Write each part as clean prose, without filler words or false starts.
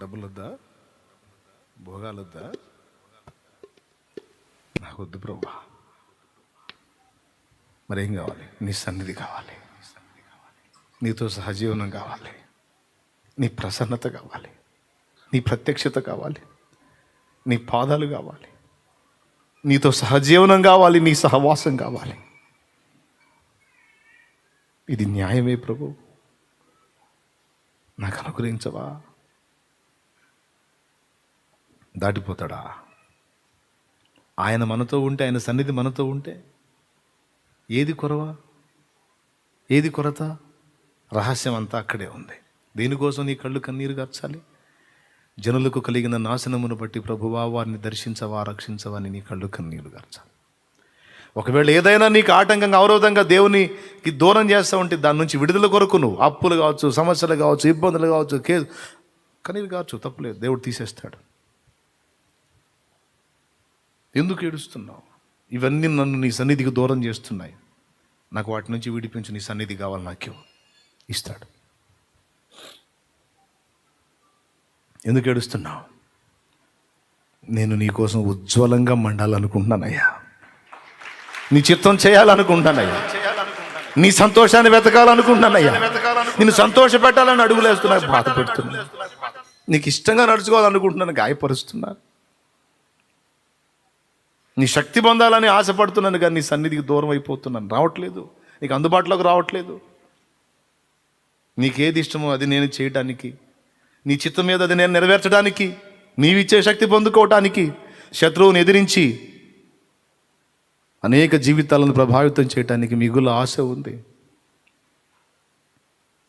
డబ్బులొద్దా, భోగాలొద్దా? నాకు వద్దు ప్రభా. మరేం కావాలి? నీ సన్నిధి కావాలి, నీతో సహజీవనం కావాలి, నీ ప్రసన్నత కావాలి, నీ ప్రత్యక్షత కావాలి, నీ పాదాలు కావాలి, నీతో సహజీవనం కావాలి, నీ సహవాసం కావాలి. ఇది న్యాయమే ప్రభు, నాకు అనుగ్రహించవా? దాటిపోతాడా? ఆయన మనతో ఉంటే, ఆయన సన్నిధి మనతో ఉంటే ఏది కొరవా, ఏది కొరత? రహస్యం అంతా అక్కడే ఉంది. దేనికోసం నీ కళ్ళు కన్నీరు గార్చాలి? జనులకు కలిగిన నాశనమును బట్టి ప్రభువా వారిని దర్శించవా, రక్షించవా అని నీ కళ్ళు కన్నీరు గార్చాలి. ఒకవేళ ఏదైనా నీకు ఆటంకంగా, అవరోధంగా దేవునికి దూరం చేస్తూ ఉంటే దాని నుంచి విడుదల కొరకు నువ్వు అప్పులు కావచ్చు, సమస్యలు కావచ్చు, ఇబ్బందులు కావచ్చు, కన్నీరు కావచ్చు, తప్పులేదు, దేవుడు తీసేస్తాడు. ఎందుకు ఏడుస్తున్నావు? ఇవన్నీ నన్ను నీ సన్నిధికి దూరం చేస్తున్నాయి, నాకు వాటి నుంచి విడిపించి నీ సన్నిధి కావాలి, నాకు ఇస్తాడు. ఎందుకు ఏడుస్తున్నావు? నేను నీ కోసం ఉజ్వలంగా మండాలనుకుంటున్నానయ్యా, నీ చిత్తం చేయాలనుకుంటున్నానయ్యా, నీ సంతోషాన్ని వెతకాలనుకుంటున్నానయ్యా, నిన్ను సంతోష పెట్టాలని అడుగులేస్తున్నా, బాధ పెడుతున్నా, నీకు ఇష్టంగా నడుచుకోవాలనుకుంటున్నాను, గాయపరుస్తున్నా, నీ శక్తి పొందాలని ఆశపడుతున్నాను, కానీ నీ సన్నిధికి దూరం అయిపోతున్నాను, రావట్లేదు, నీకు అందుబాటులోకి రావట్లేదు. నీకేది ఇష్టమో అది నేను చేయడానికి, నీ చిత్తం మీద అది నేను నెరవేర్చడానికి, నీవిచ్చే శక్తి పొందుకోవటానికి, శత్రువుని ఎదిరించి అనేక జీవితాలను ప్రభావితం చేయడానికి మిగుల ఆశ ఉంది.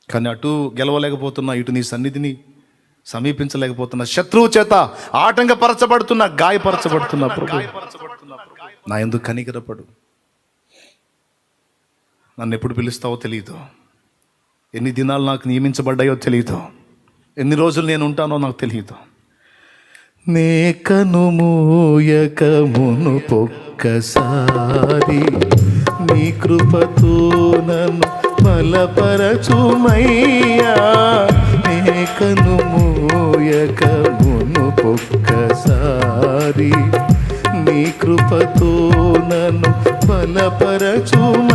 కానీ అటు గెలవలేకపోతున్నా, ఇటు నీ సన్నిధిని సమీపించలేకపోతున్నా, శత్రువు చేత ఆటంకపరచబడుతున్నా, గాయపరచబడుతున్నా. ప్రభు నా ఎందుకు కనికరపడు. నన్ను ఎప్పుడు పిలుస్తావో తెలియదు, ఎన్ని దినాలు నాకు నియమించబడ్డాయో తెలియదు, ఎన్ని రోజులు నేను ఉంటానో నాకు తెలియదు. నే కనుమూయక మునుపొక్కసారి నీ కృపతో నన్ను బలపరచుమయ్యా. నే కనుమూయక మునుపొక్కసారి నీ కృపతో నన్ను బలపరచుమయ్యా.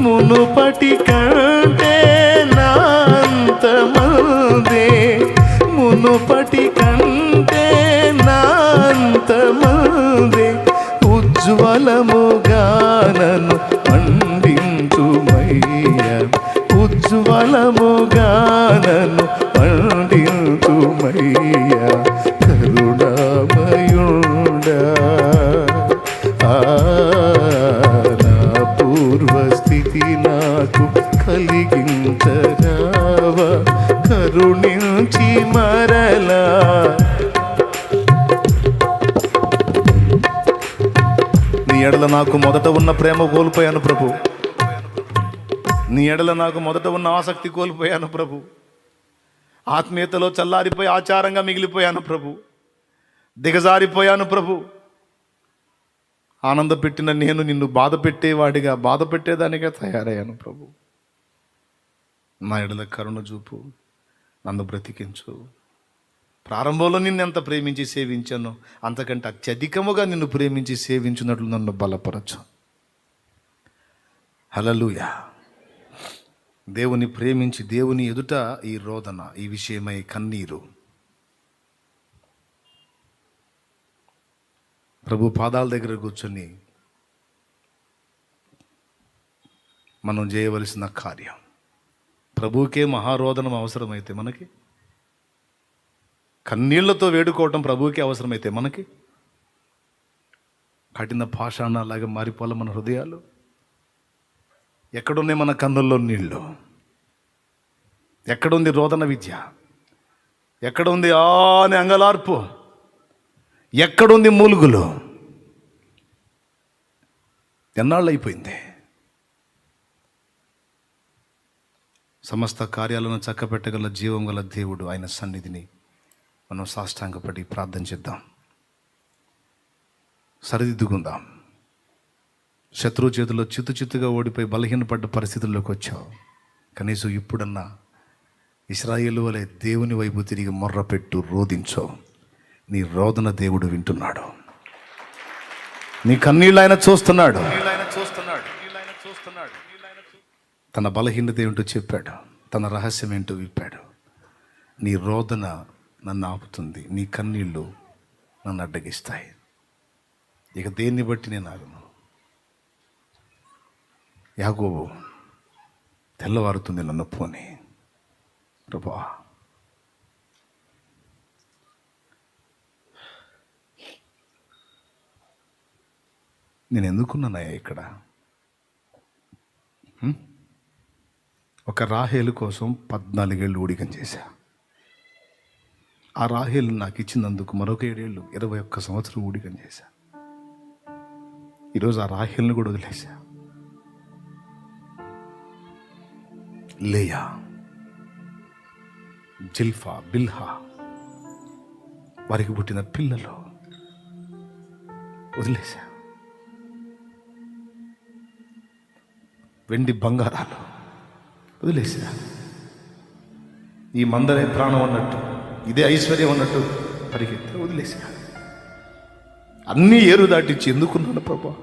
మునుపటి కంటే నాంతమందే, మునుపటి కంటే నాంతమందే, ఉజ్వలముగా నన్ను పండించుమయ్యా, ఉజ్వలముగా నన్ను పండించుమయ్యా. కరుణామయుడా, నా పూర్వస్థితి నాకు కలిగించరావా, కరుణించి మరలా నీ ఎడల నాకు మొదట ఉన్న ప్రేమ కోల్పోయాను ప్రభు, నీ ఎడల నాకు మొదట ఉన్న ఆసక్తి కోల్పోయాను ప్రభు, ఆత్మీయతలో చల్లారిపోయి ఆచారంగా మిగిలిపోయాను ప్రభు, దిగజారిపోయాను ప్రభు. ఆనంద పెట్టిన నేను నిన్ను బాధ పెట్టేవాడిగా, బాధ పెట్టేదానిగా తయారయ్యాను ప్రభు. నా ఎడల కరుణ చూపు, నన్ను బ్రతికించు. ప్రారంభంలో నిన్ను ఎంత ప్రేమించి సేవించానో అంతకంటే అత్యధికముగా నిన్ను ప్రేమించి సేవించినట్లు నన్ను బలపరచు. హల్లెలూయా. దేవుని ప్రేమించి దేవుని ఎదుట ఈ రోదన, ఈ విషయమై కన్నీరు, ప్రభు పాదాల దగ్గర కూర్చొని మనం చేయవలసిన కార్యం. ప్రభువుకే మహారోదనం అవసరమైతే మనకి, కన్నీళ్లతో వేడుకోవటం ప్రభువుకే అవసరమైతే మనకి, కఠిన పాషాణలాగా మారిపోవాలి మన హృదయాలు. ఎక్కడున్నాయి మన కన్నుల్లో నీళ్ళు? ఎక్కడుంది రోదన విద్య? ఎక్కడుంది అని అంగలార్పు? ఎక్కడుంది మూలుగులు? ఎన్నాళ్ళు అయిపోయింది? సమస్త కార్యాలను చక్కబెట్టగల జీవం గల దేవుడు ఆయన సన్నిధిని మనం సాష్టాంగపడి ప్రార్థన చేద్దాం, సరిదిద్దుకుందాం. శత్రువు చేతిలో చిత్తుగా ఓడిపోయి బలహీనపడ్డ పరిస్థితుల్లోకి వచ్చావు. కనీసం ఇప్పుడన్నా ఇశ్రాయేలు వలె దేవుని వైపు తిరిగి మొర్రపెట్టు, రోదించో. నీ రోదన దేవుడు వింటున్నాడు. నీ కన్నీళ్ళు ఆయన చూస్తున్నాడు. తన బలహీనత ఏమిటో చెప్పాడు, తన రహస్యం ఏంటో విప్పాడు. నీ రోదన నన్ను ఆపుతుంది, నీ కన్నీళ్ళు నన్ను అడ్డగిస్తాయి. ఇక దేన్ని బట్టి నేను ఆగను. యాకోబు తెల్లవారుతుంది నన్ను పోని ప్రభువా, నేను ఎందుకున్నానయ్యా ఇక్కడ? ఒక రాహేలు కోసం 14 ఏళ్ళు ఊడికం చేశా. ఆ రాహేలు నాకు ఇచ్చినందుకు మరొక 7 ఏళ్ళు 21 సంవత్సరం ఊడికం చేశా. ఈరోజు ఆ రాహేల్ని కూడా వదిలేశా. లేయా, జిల్ఫా, బిల్హా, వారికి పుట్టిన పిల్లలు వదిలేశా. వెండి బంగారాలు వదిలేసా. ఈ మందరే ప్రాణం అన్నట్టు, ఇదే ఐశ్వర్యం అన్నట్టు పరిగెత్తి వదిలేసా. అన్నీ ఏరు దాటించి ఎందుకున్నాను ప్రభా?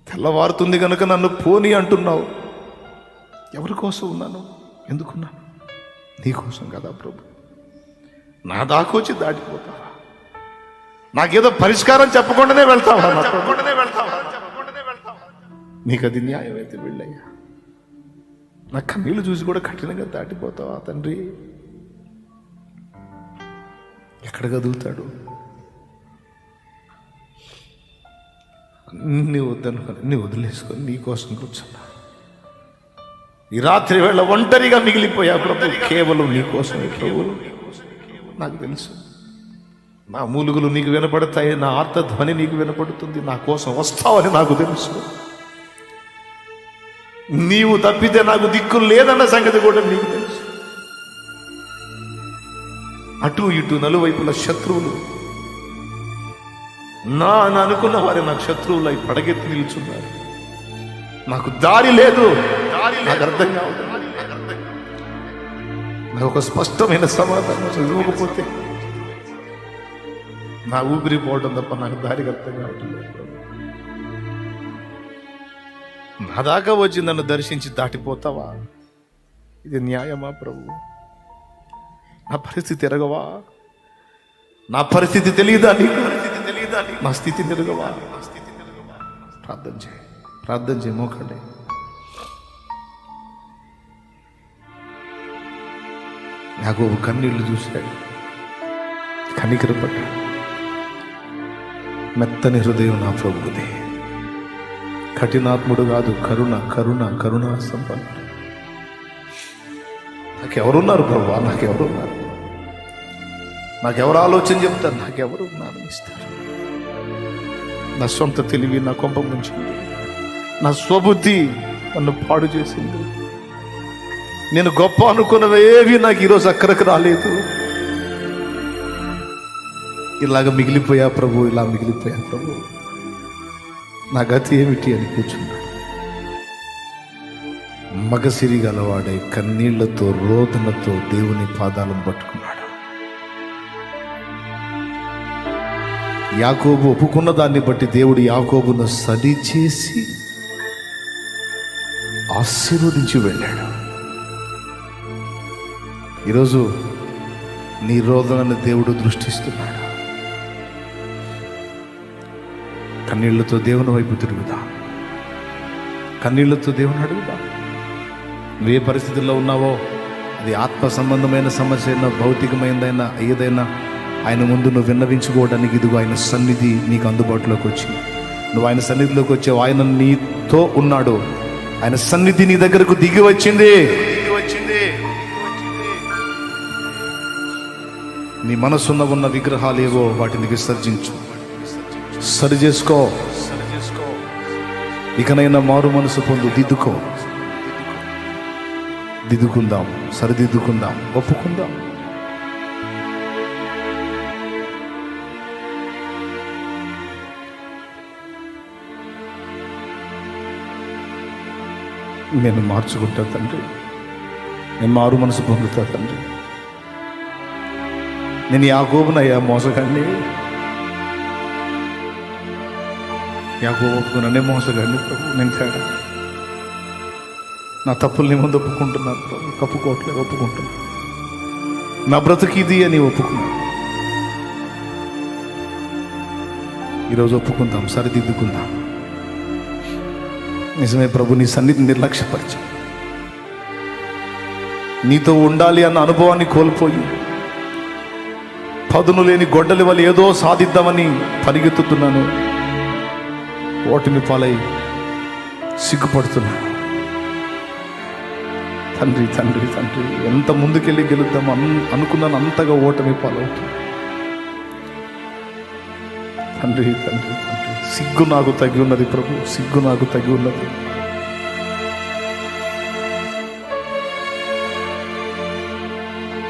తెల్లవారుతుంది కనుక నన్ను పోనీ అంటున్నావు. ఎవరి కోసం ఉన్నాను? ఎందుకున్నాను? నీ కోసం కదా ప్రభు. నా దాకొచ్చి దాటిపోతావా? నాకేదో పరిష్కారం చెప్పకుండానే వెళ్తావా? నీకు అది న్యాయం అయితే వెళ్ళయ్యా. నా కన్నీళ్ళు చూసి కూడా కఠినంగా దాటిపోతావా తండ్రి? ఎక్కడ కదులుతాడు? అన్నీ వద్దనుకొని నీ వదిలేసుకొని నీ కోసం కూర్చున్నా. ఈ రాత్రి వేళ ఒంటరిగా మిగిలిపోయా ప్రభు, కేవలం నీ కోసమే ప్రభు. నాకు తెలుసు నా మూలుగులు నీకు వినపడతాయి, నా ఆర్తధ్వని నీకు వినపడుతుంది. నా కోసం వస్తావని నాకు తెలుసు. నీవు తప్పితే నాకు దిక్కు లేదన్న సంగతి కూడా నీకు తెలుసు. అటు ఇటు నలువైపుల శత్రువులు నా అనుకున్న వారి నాకు శత్రువులై పడగెత్తి నిల్చున్నారు. నాకు దారి లేదు, నాకు అర్థం కావడం. నాకు ఒక స్పష్టమైన సమాధానం ఇవ్వకపోతే నా ఊపిరి పోవడం తప్ప నాకు దారికి అర్థం కావటం లేదు. నా దాకా వచ్చి నన్ను దర్శించి దాటిపోతావా? ఇది న్యాయమా ప్రభు? నా పరిస్థితి ఎరగవా? నా పరిస్థితి తెలియదా నీకు? నా స్థితి ఎరగవా? ప్రార్థన చేయి, ప్రార్థన చేయి, మోకండి. నాకు కన్నీళ్లు చూశాడు, కనికరపడ్డాడు. మెత్తని హృదయం నా ప్రభువుది. కఠినాత్ముడు కాదు, కరుణ కరుణ కరుణా సంపన్నుడు. నాకెవరున్నారు ప్రభు? నాకెవరున్నారు? నాకెవరు ఆలోచన చెప్తారు? నాకెవరు జ్ఞానం ఇస్తారు? నా సొంత తెలివి నా కొంప ముంచింది, నా స్వబుద్ధి నన్ను పాడు చేసింది. నేను గొప్ప అనుకున్నవేవి నాకు ఈరోజు అక్కడికి రాలేదు. ఇలాగ మిగిలిపోయా ప్రభు, ఇలా మిగిలిపోయా ప్రభు. నా గతి ఏమిటి అని కూర్చున్నాడు. మగసిరి గలవాడై కన్నీళ్లతో రోదనతో దేవుని పాదాలను పట్టుకున్నాడు. యాకోబు ఒప్పుకున్న దాన్ని బట్టి దేవుడు యాకోబును సరి చేసి ఆశీర్వదించి వెళ్ళాడు. ఈరోజు నీ రోదనను దేవుడు దృష్టిస్తున్నాడు. కన్నీళ్లతో దేవుని వైపు తిరుగుదా, కన్నీళ్లతో దేవుని అడుగుదా. నువ్వే పరిస్థితుల్లో ఉన్నావో, అది ఆత్మ సంబంధమైన సమస్య అయినా భౌతికమైనదైనా ఏదైనా, ఆయన ముందు నువ్వు విన్నవించుకోవడానికి ఇదిగో ఆయన సన్నిధి నీకు అందుబాటులోకి వచ్చింది. నువ్వు ఆయన సన్నిధిలోకి వచ్చావు, ఆయన నీతో ఉన్నాడు. ఆయన సన్నిధి నీ దగ్గరకు దిగి వచ్చింది. నీ మనసున్న ఉన్న విగ్రహాలు ఏవో వాటిని విసర్జించు, సరి చేసుకో. ఇకనైనా మారు మనసు పొందు, దిద్దుకుందాం, సరిదిద్దుకుందాం, ఒప్పుకుందాం. నేను మార్చుకుంటా తండ్రి, నేను మారు మనసు పొందుతా తండ్రి. నేను యాకోబునయ్యా మోసగాన్ని, యాకోబు ఒప్పుకున్నా మోసగాన్ని ప్రభు. నేను తేడా, నా తప్పులు నీ ముందు ఒప్పుకుంటున్నాను ప్రభు. కప్పుకోవట్లేదు, ఒప్పుకుంటున్నా. నా బ్రతుకు ఇది అని ఒప్పుకున్నా. ఈరోజు ఒప్పుకుందాం, సరిదిద్దుకుందాం. నిజమే ప్రభు, నీ సన్నిధిని నిర్లక్ష్యపరిచి నీతో ఉండాలి అన్న అనుభవాన్ని కోల్పోయి పదును లేని గొడ్డలి వల్ల ఏదో సాధిద్దామని పరిగెత్తుతున్నాను. ఓటమి పాలై సిగ్గుపడుతున్నాను. తండ్రి తండ్రి తండ్రి, ఎంత ముందుకెళ్ళి గెలుద్దాం అనుకున్నాను, అంతగా ఓటమి పాలవుతుంది. తండ్రి తండ్రి తండ్రి, సిగ్గు నాకు తగి ఉన్నది ప్రభు, సిగ్గు నాకు తగి ఉన్నది.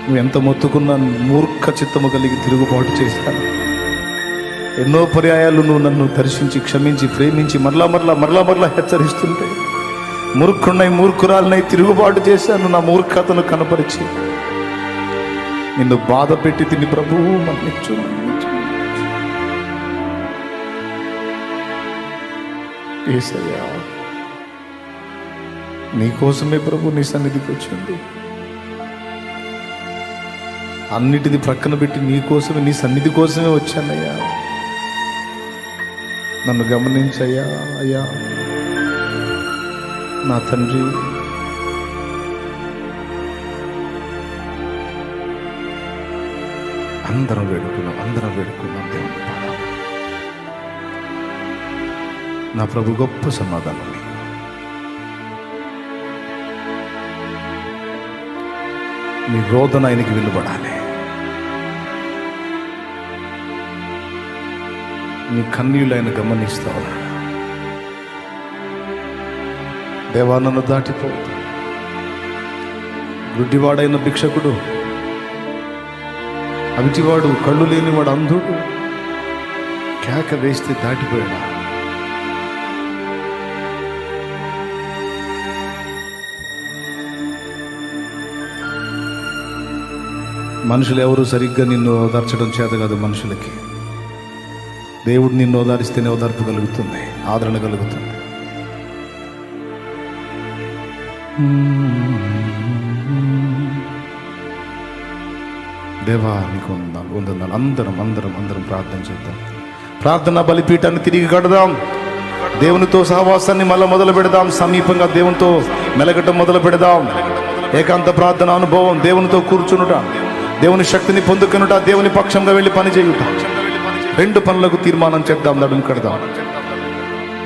నువ్వు ఎంత మొత్తుకున్నా మూర్ఖ చిత్తము కలిగి తిరుగుబాటు చేశాను. ఎన్నో పర్యాయాలు నువ్వు నన్ను దర్శించి, క్షమించి, ప్రేమించి మరలా హెచ్చరిస్తుంటే మూర్ఖుడినై, మూర్ఖురాలనై తిరుగుబాటు చేశాను. నా మూర్ఖతను కనపరిచి నిన్ను బాధ పెట్టి తిని ప్రభువు మన్నించు. యేసయ్యా, నీకోసమే ప్రభు నీ సన్నిధికి వచ్చింది. అన్నిటిది ప్రక్కన పెట్టి నీకోసమే, నీ సన్నిధి కోసమే వచ్చానయ్యా. నన్ను గమనించయ్యా. అయ్యా నా తండ్రి, అందరం వేడుకున్నాం దేవుని పాదాలు. నా ప్రభు గొప్ప సమాధానం. నీ రోదన ఆయనకి వినబడాలి. నీ కన్నీళ్ళు ఆయన గమనిస్తా ఉన్నాడు. దేవా, నన్ను దాటిపోతా. గుడ్డివాడైన భిక్షకుడు, అవిటివాడు, కళ్ళు లేనివాడు, అంధుడు కేక వేస్తే దాటిపోయాడా? మనుషులు ఎవరు సరిగ్గా నిన్ను ఓదార్చడం చేత కాదు మనుషులకి. దేవుడు నిన్ను ఓదారిస్తేనే ఓదార్పు కలుగుతుంది, ఆదరణ కలుగుతుంది. దేవా, నీకు వందనాలు. అందరం ప్రార్థన చేద్దాం. ప్రార్థన బలిపీఠాన్ని తిరిగి కడదాం. దేవునితో సహవాసాన్ని మళ్ళీ మొదలు పెడదాం. సమీపంగా దేవునితో మెలగటం మొదలు పెడదాం. ఏకాంత ప్రార్థన అనుభవం, దేవునితో కూర్చునుట, దేవుని శక్తిని పొందుకొనుట, దేవుని పక్షంగా వెళ్ళి పని చేయుట. 2 పనులకు తీర్మానం చేద్దాం. నడుము కడదాం.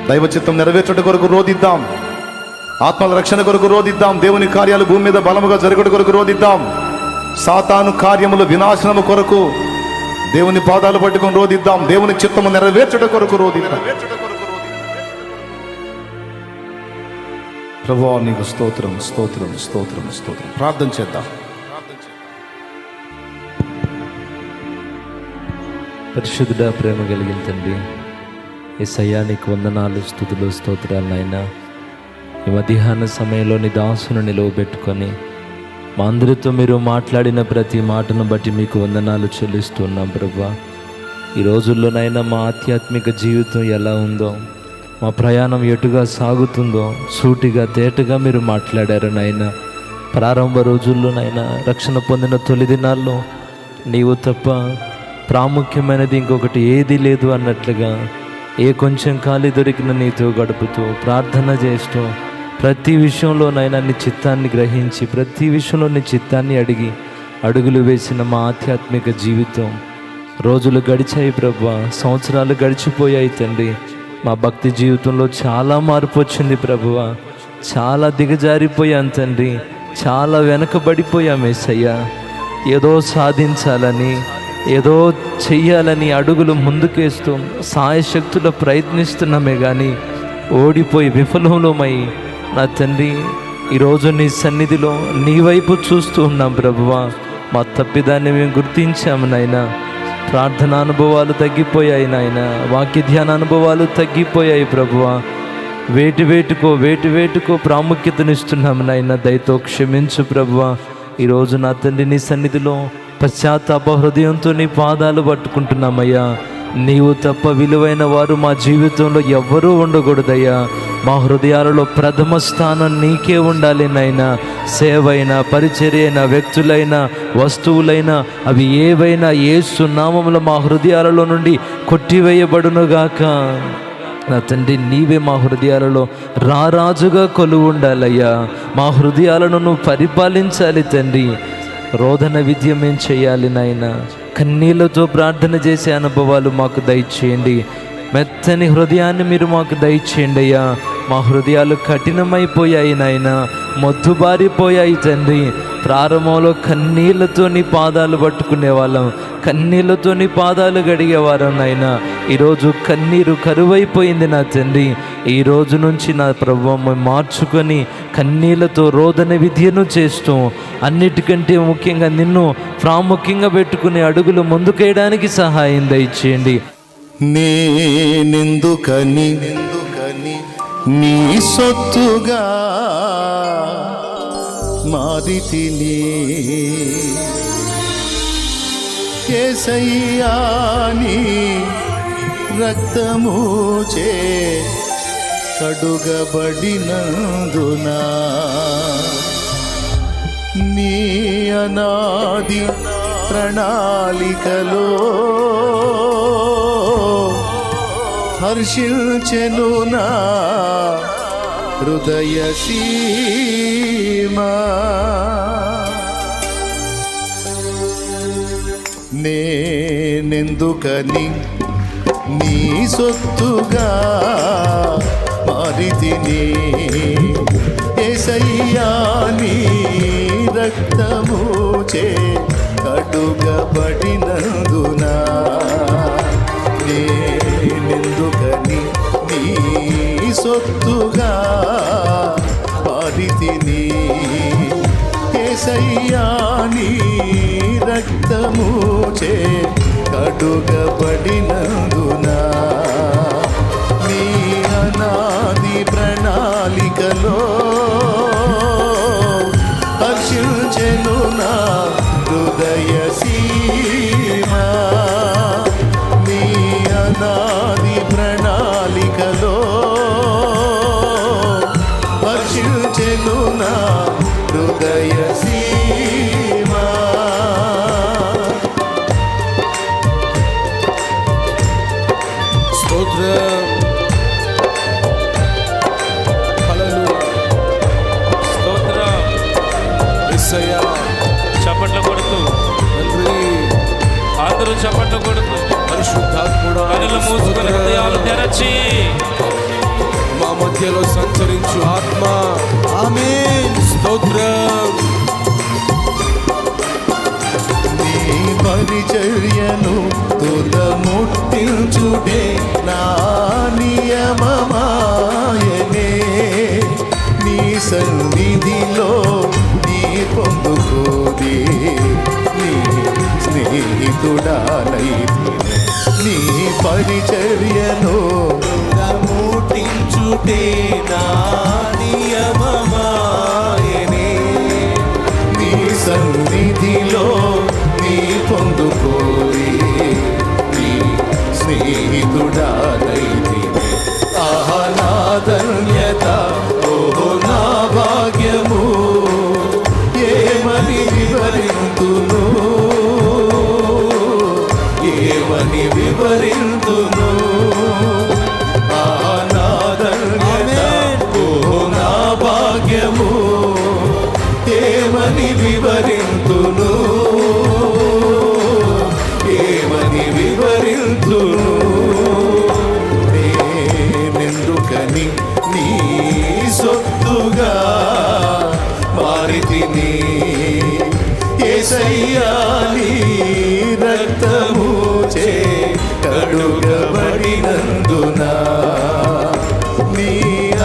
దైవ చిత్తం నెరవేర్చట కొరకు రోదిద్దాం. ఆత్మల రక్షణ కొరకు రోదిద్దాం. దేవుని కార్యాలు భూమి మీద బలముగా జరగట కొరకు రోదిద్దాం. సాతాను కార్యములు వినాశనము కొరకు దేవుని పాదాలు పట్టుకొని రోదిద్దాం. దేవుని చిత్తము నెరవేర్చట కొరకు రోదిద్దాం. ప్రభువా, నీకు స్తోత్రం. ప్రార్థన చేద్దాం. పరిశుద్ధుడా, ప్రేమ కలిగిన తండ్రి, యేసయ్యా, నీకు వందనాలు, స్తుతులు, స్తోత్రాలు నాయనా. ఈ మధ్యాహ్న సమయంలో నీ దాసును నిలువబెట్టుకొని మా అందరితో మీరు మాట్లాడిన ప్రతి మాటను బట్టి మీకు వందనాలు చెల్లిస్తున్నాం ప్రభువా. ఈ రోజుల్లోనైనా మా ఆధ్యాత్మిక జీవితం ఎలా ఉందో, మా ప్రయాణం ఎటుగా సాగుతుందో సూటిగా తేటగా మీరు మాట్లాడారు నాయనా. ప్రారంభ రోజుల్లోనైనా, రక్షణ పొందిన తొలి దినాల్లో నీవు తప్ప ప్రాముఖ్యమైనది ఇంకొకటి ఏదీ లేదు అన్నట్లుగా ఏ కొంచెం ఖాళీ దొరికిన నీతో గడుపుతూ, ప్రార్థన చేస్తూ, ప్రతి విషయంలోనైనా నీ చిత్తాన్ని గ్రహించి, ప్రతి విషయంలో నీ చిత్తాన్ని అడిగి అడుగులు వేసిన మా ఆధ్యాత్మిక జీవితం రోజులు గడిచాయి ప్రభువా, సంవత్సరాలు గడిచిపోయాయి తండ్రి. మా భక్తి జీవితంలో చాలా మార్పు వచ్చింది ప్రభువా. చాలా దిగజారిపోయాం తండ్రి, చాలా వెనకబడిపోయాం యేసయ్యా. ఏదో సాధించాలని, ఏదో చెయ్యాలని అడుగులు ముందుకేస్తూ సాయశక్తులు ప్రయత్నిస్తున్నామే కానీ ఓడిపోయి విఫలమై నా తండ్రి ఈరోజు నీ సన్నిధిలో నీ వైపు చూస్తూ ఉన్నాం ప్రభువా. మా తప్పిదాన్ని మేము గుర్తించాము నాయనా. ప్రార్థన అనుభవాలు తగ్గిపోయాయి నాయన, వాక్య ధ్యాన అనుభవాలు తగ్గిపోయాయి ప్రభువా. వేటుకో ప్రాముఖ్యతనిస్తున్నాము నాయన. దయతో క్షమించు ప్రభువా. ఈరోజు నా తండ్రి నీ సన్నిధిలో పశ్చాత్తాప హృదయంతో నీ పాదాలు పట్టుకుంటున్నామయ్యా. నీవు తప్ప విలువైన వారు మా జీవితంలో ఎవ్వరూ ఉండకూడదయ్యా. మా హృదయాలలో ప్రథమ స్థానం నీకే ఉండాలి నాయనా. సేవైనా, పరిచర్యైనా, వ్యక్తులైనా, వస్తువులైనా, అవి ఏవైనా యేసు నామములో మా హృదయాలలో నుండి కొట్టివేయబడునుగాక. నా తండ్రి, నీవే మా హృదయాలలో రారాజుగా కొలువు ఉండాలయ్యా. మా హృదయాలను నువ్వు పరిపాలించాలి తండ్రి. రోదన విద్య మేము చేయాలి నాయన. కన్నీళ్లతో ప్రార్థన చేసే అనుభవాలు మాకు దయచేయండి. మెత్తని హృదయాన్ని మీరు మాకు దయచేయండి అయ్యా. మా హృదయాలు కఠినమైపోయాయి నాయన, మొద్దుబారిపోయాయి తండ్రి. ప్రారంభంలో కన్నీళ్లతో నీ పాదాలు పట్టుకునే వాళ్ళం, కన్నీళ్లతో నీ పాదాలు గడిగేవారం నాయన. ఈరోజు కన్నీరు కరువైపోయింది నా తండ్రి. ఈ రోజు నుంచి నా ప్రభువు మార్చుకొని కన్నీళ్లతో రోదన విద్యను చేస్తూ, అన్నిటికంటే ముఖ్యంగా నిన్ను ప్రాముఖ్యంగా పెట్టుకునే అడుగులు ముందుకేయడానికి సహాయం దయచేయండి. నేనెందుకని నీ సొత్తుగా మారితిని, యేసయ్యా నీ రక్తముచే కడుగబడినందున, నీ అనాది ప్రణాళికలో హర్షించెను నా హృదయ సీమా. నేనెందుకని నీ సొత్తుగా మారితిని, యేసయ్యా నీ రక్తముచే కడుగబడినందున, నేనెందుకని నీ సొత్తుగా మారితిని, యేసయ్యా నీ రక్తముచే కడుగబడినందున, నీ అనాది ప్రణాళికలో హర్షించెను నా హృదయ సీమా. నీ అనాది ప్రణాళికలో హర్షించెను నా హృదయ సీమా. స్తోత్రం, హల్లెలూయా, స్తోత్రం యేసయ్యా. చప్పట్లు కొడుతూ తండ్రి, అందరూ చప్పట్లు కొడుతూ పరిశుద్ధాత్ముడా, కనులు మూసుకొని హృదయాలు తెరచి మా మధ్యలో సంచరించు ఆత్మ. ఆమేన్. స్తోత్రం. నీ పరిచర్యను తుదముట్టించుడే నా నియమమాయనే, నీ సన్నిధిలో నీ పొందుకోదే నీ స్నేహితుడానైతినే. నీ పరిచర్యను తుదముట్టించుడే నా నియమమాయనే, నీ సన్నిధిలో నీ పొందుకోరి నీ స్నేహితుడానైతినే. ఆహా నా ధన్యత, ఓహో నా భాగ్యము, ఏమని వివరింతును, ఏమని వివరింతును. ఆహా నా ధన్యత, ఓహో నా భాగ్యము, ఏమని వివరింతును, ఏమని వివరింతును. నేనెందుకని నీ సొత్తుగా మారితిని, యేసయ్యా నీ రక్తముచే కడుగబడినందున, నీ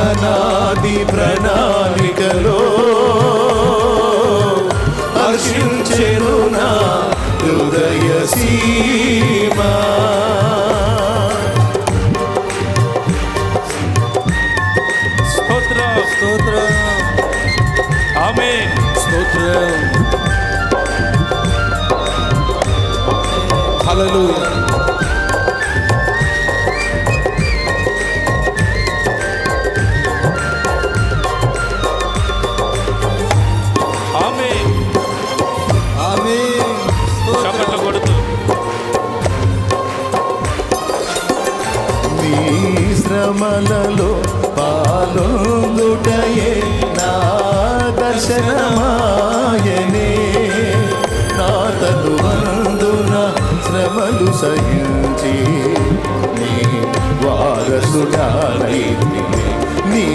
అనాది ప్రణాళికలో హర్షించెను నా హృదయ సీమా. హల్లెలూయా. ఆమేన్. ఆమేన్. చప్పట్లు కొడుతూ నీ శ్రమలలో పాలొందుటయే నా దర్శనమాయనే. నా తనువందున శ్రమలు సహించి నీ వారసుడానైతిని. నీ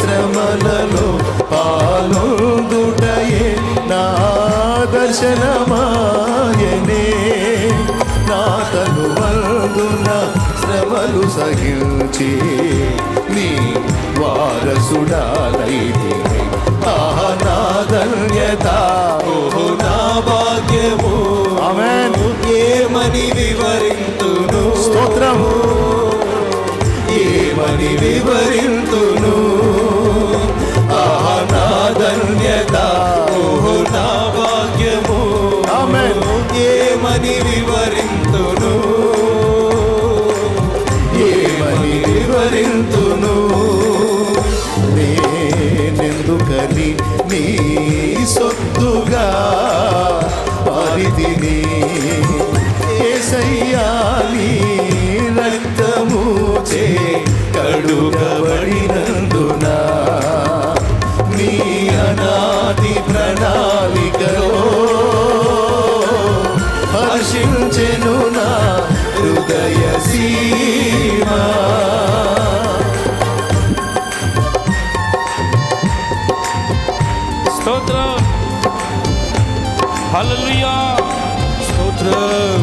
శ్రమలలో పాలొందుటయే నా దర్శనమాయనే. నా తనువందున శ్రమలు సహించి నీ వారసుడానైతిని. ఆహా నా ధన్యత, ఓహో నా భాగ్యము, ఆమేన్. ఏమని వివరింతును, స్తోత్రం. ఏమని వివరింతును. ఆహా నా ధన్యత, ఓహో నా భాగ్యము, ఆమేన్. ఏమని వివరింతును, ఏమని వివరింతును. నేనెందుకని నీ సొత్తుగా పరిధిని యేసయ్యా నీ రక్తము చే కడుగబడినందున నీ అనాది ప్రణాళికలో హర్షించెను నా హృదయ సీమా. స్తోత్రం. హల్లెలూయా. స్తోత్రం.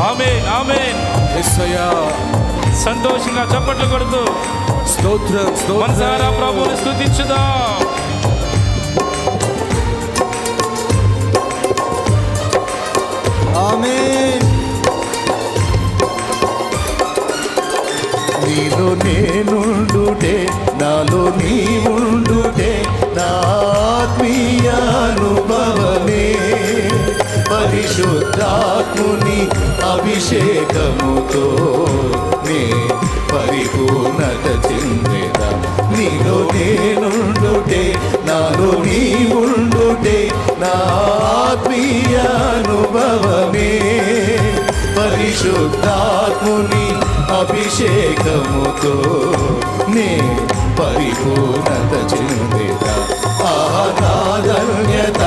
ఆమేన్. ఆమేన్. యేసయ్యా. సంతోషంగా చప్పట్లు కొడుతూ స్తోత్రం. మనసారా ప్రభువుని స్తుతించుదాం. ఆమేన్. నీలో నేనుండుటే, నాలో నీ ఉండుటే నా ఆత్మీయ అనుభవమే. పరిశుద్ధాత్ముని అభిషేకముతో నే పరిపూర్ణత చెందేదా. నీలో నేనుండుటే, నాలో నీ ఉండుటే నా ఆత్మీయ అనుభవమే. పరిశుద్ధాత్ముని అభిషేకముతో నే పరిపూర్ణత చెందేదా. ఆహా నా ధన్యత,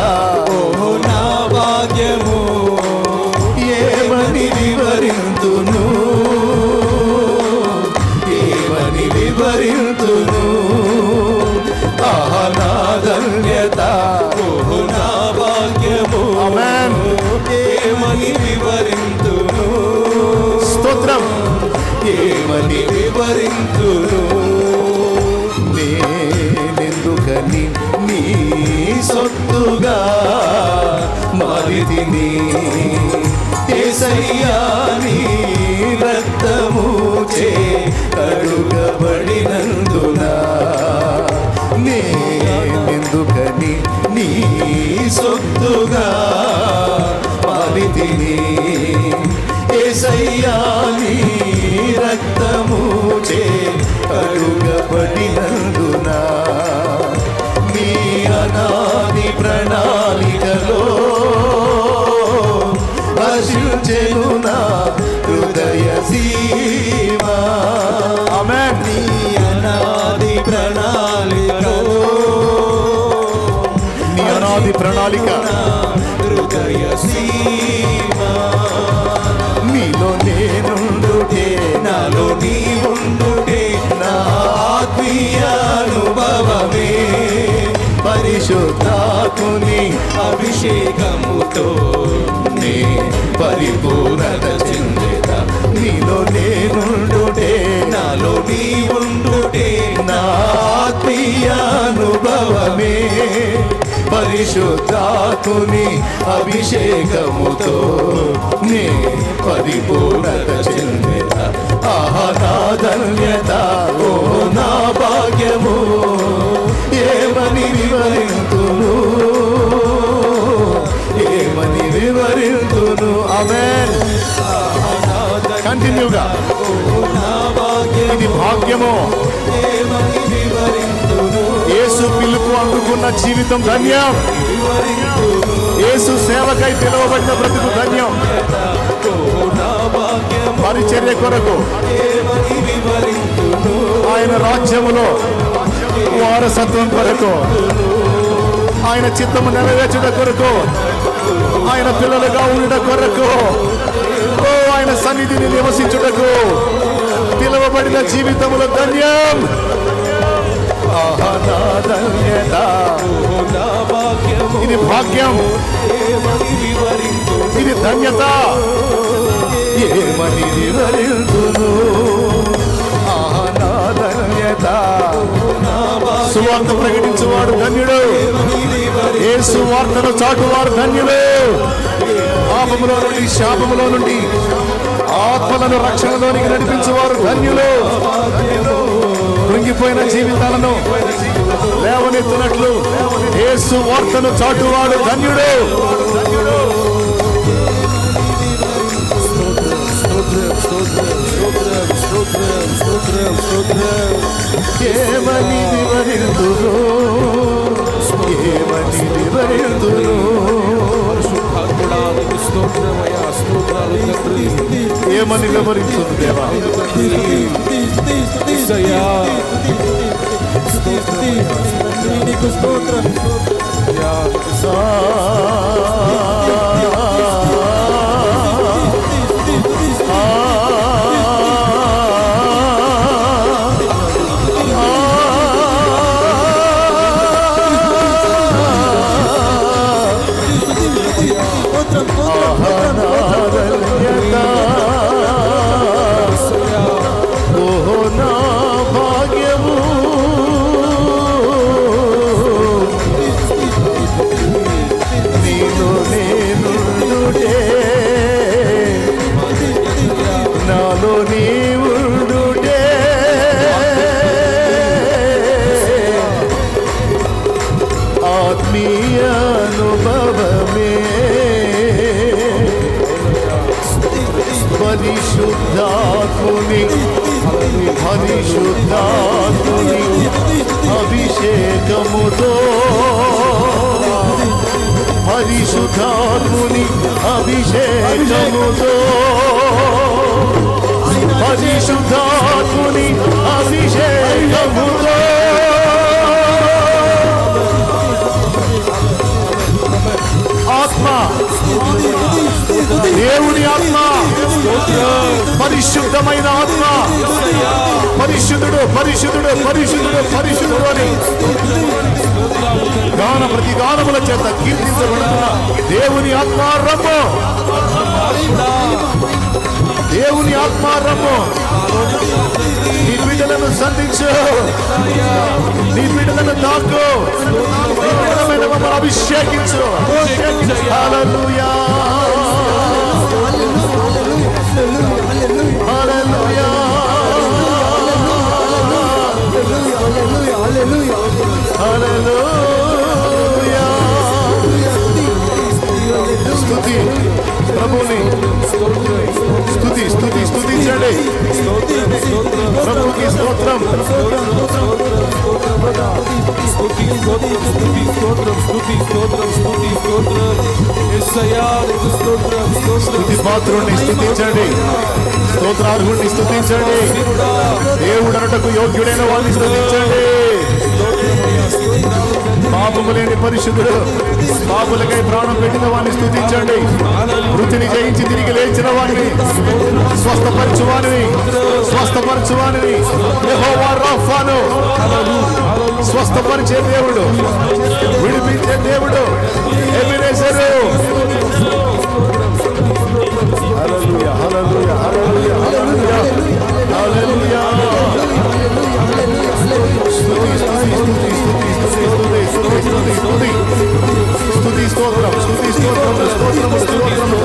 ఓహో నా భాగ్యము, ఏమని వివరింతును, ఏమని వివరింతును. ఆహా నా ధన్యత, ఓహో నా భాగ్యము, ఆమేన్. ఏమని వివరింతును. స్తోత్రం. ఏమని వివరింతును. నేనెందుకని నీ సొత్తుగా మారితిని యేసయ్యా నీ రక్తము చే కడుగబడినందున. నేనెందుకని నీ సొత్తుగా మారితిని యేసయ్యా నీ రక్తము చే కడుగబడినందున. నీ అనాది ప్రణాళికలో హర్షించెను నా హృదయ సీమా. ఆమేన్. నీ అనాది ప్రణాళికలో, నీ అనాది ప్రణాళిక హృదయ సీమా. నీలో నేనుండుటే, నాలో నీ ఉండుటే నా ఆత్మీయ అనుభవమే. పరిశుద్ధాత్ముని అభిషేకముతో నే పరిపూర్ణత చెందేదా. నీలో నేనుండుటే, నాలో నీ ఉండుటే నా ఆత్మీయ అనుభవమే. పరిశుద్ధాత్ముని అభిషేకముతో నే పరిపూర్ణత చెందేదా. ఆహా నా ధన్యత, ఓ నా భాగ్యము, ఏమని వివరింతును, ఏమని వివరింతును. ఆమేన్. కంటిన్యూగా. ఇది భాగ్యము. యేసు పిలుపు అందుకున్న జీవితం ధన్యం. యేసు సేవకై పిలువబడిన బ్రతుకు ధన్యం. పరిచర్య కొరకు, ఆయన రాజ్యములో వారసత్వం కొరకు, ఆయన చిత్తము నెరవేర్చుట కొరకు, ఆయన పిల్లలుగా ఉండుట కొరకు, ఆయన సన్నిధిని నివసించుటకు పిలువబడిన జీవితములో ధన్యం. ఆహా నా ధన్యత. ఇది భాగ్యం, ఇది ధన్యత. ఏమని వివరింతును. ఆహా నా ధన్యత. సువార్త ప్రకటించువాడు ధన్యుడు. యేసు వార్తను చాటువారు ధన్యుడు. పాపములో నుండి, శాపములో నుండి ఆత్మలను రక్షణలోనికి నడిపించువారు ధన్యులు. కృంగిపోయిన జీవితాలను లేవనెత్తునట్లు యేసు వార్తను చాటువాడు ధన్యుడు. ఏమని వివరింతును, ఏమని వివరింతును. ఏమని వివరించును దేవా. ఓహో నా భాగ్యము. నీలో నేనుండుటే, నాలో నీవుండుటే. ఆత్మీయ అనుభవమే పరిశుద్ధాత్ముని, పరిశుద్ధాత్ముని అభిషేకముతో, పరిశుద్ధాత్ముని అభిషేకముతో, పరిశుద్ధాత్ముని అభిషేకముతో. ఆత్మ, దేవుని ఆత్మ, పరిశుద్ధమైన ఆత్మ, పరిశుద్ధుడు పరిశుద్ధుడు పరిశుద్ధుడు పరిశుద్ధుడు అని గాన ప్రతిగానముల చేత కీర్తించబడుతున్న దేవుని ఆత్మారము, దేవుని ఆత్మారము. నీ బిడ్డలను సంధించు, నీ బిడ్డలను తాకు, నీ బిడ్డల మీద మమ్మల్ని అభిషేకించు. హల్లెలూయా, హల్లెలూయా, హల్లెలూయా. స్తుతి ప్రభుని, స్తుతి స్తుతి స్తుతించండి. ప్రభుకి స్తోత్రం. స్తుతి పాత్రుణ్ణి స్తుతించండి, స్తోత్రార్హుణ్ణి స్తుతించండి. దేవుడు అనటకు యోగ్యుడైన వాడిని స్తుతించండి. పాపము లేని పరిశుద్ధుడు, పాపులకై ప్రాణం పెట్టిన వాడిని స్తుతించండి. వృత్తిని జయించి తిరిగి లేచిన వాడిని, స్వస్థపరచువాడిని, స్వస్థపరచువాడిని యెహోవా రాఫాను. స్వస్థపరిచే దేవుడు, విడిపించే దేవుడు ఎబెనేజరు. హల్లెలూయా, హల్లెలూయా, హల్లెలూయా, హల్లెలూయా, హల్లెలూయా. స్తుతి స్తుతి స్తుతి స్తుతి స్తుతి స్తుతి స్తుతి స్తుతి స్తుతి స్తోత్రం, స్తుతి స్తోత్రం, స్తోత్రము స్తోత్రము.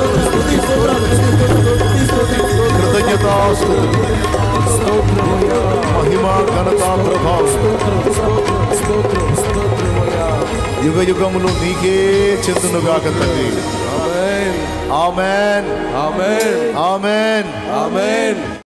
కృతజ్ఞతాస్తుతులు, మహిమ ఘనత ప్రభావం యుగ యుగములు నీకే చెందునుగాక తండ్రి. ఆమేన్ ఆమెన్ ఆమేన్ ఆమెన్ ఆమేన్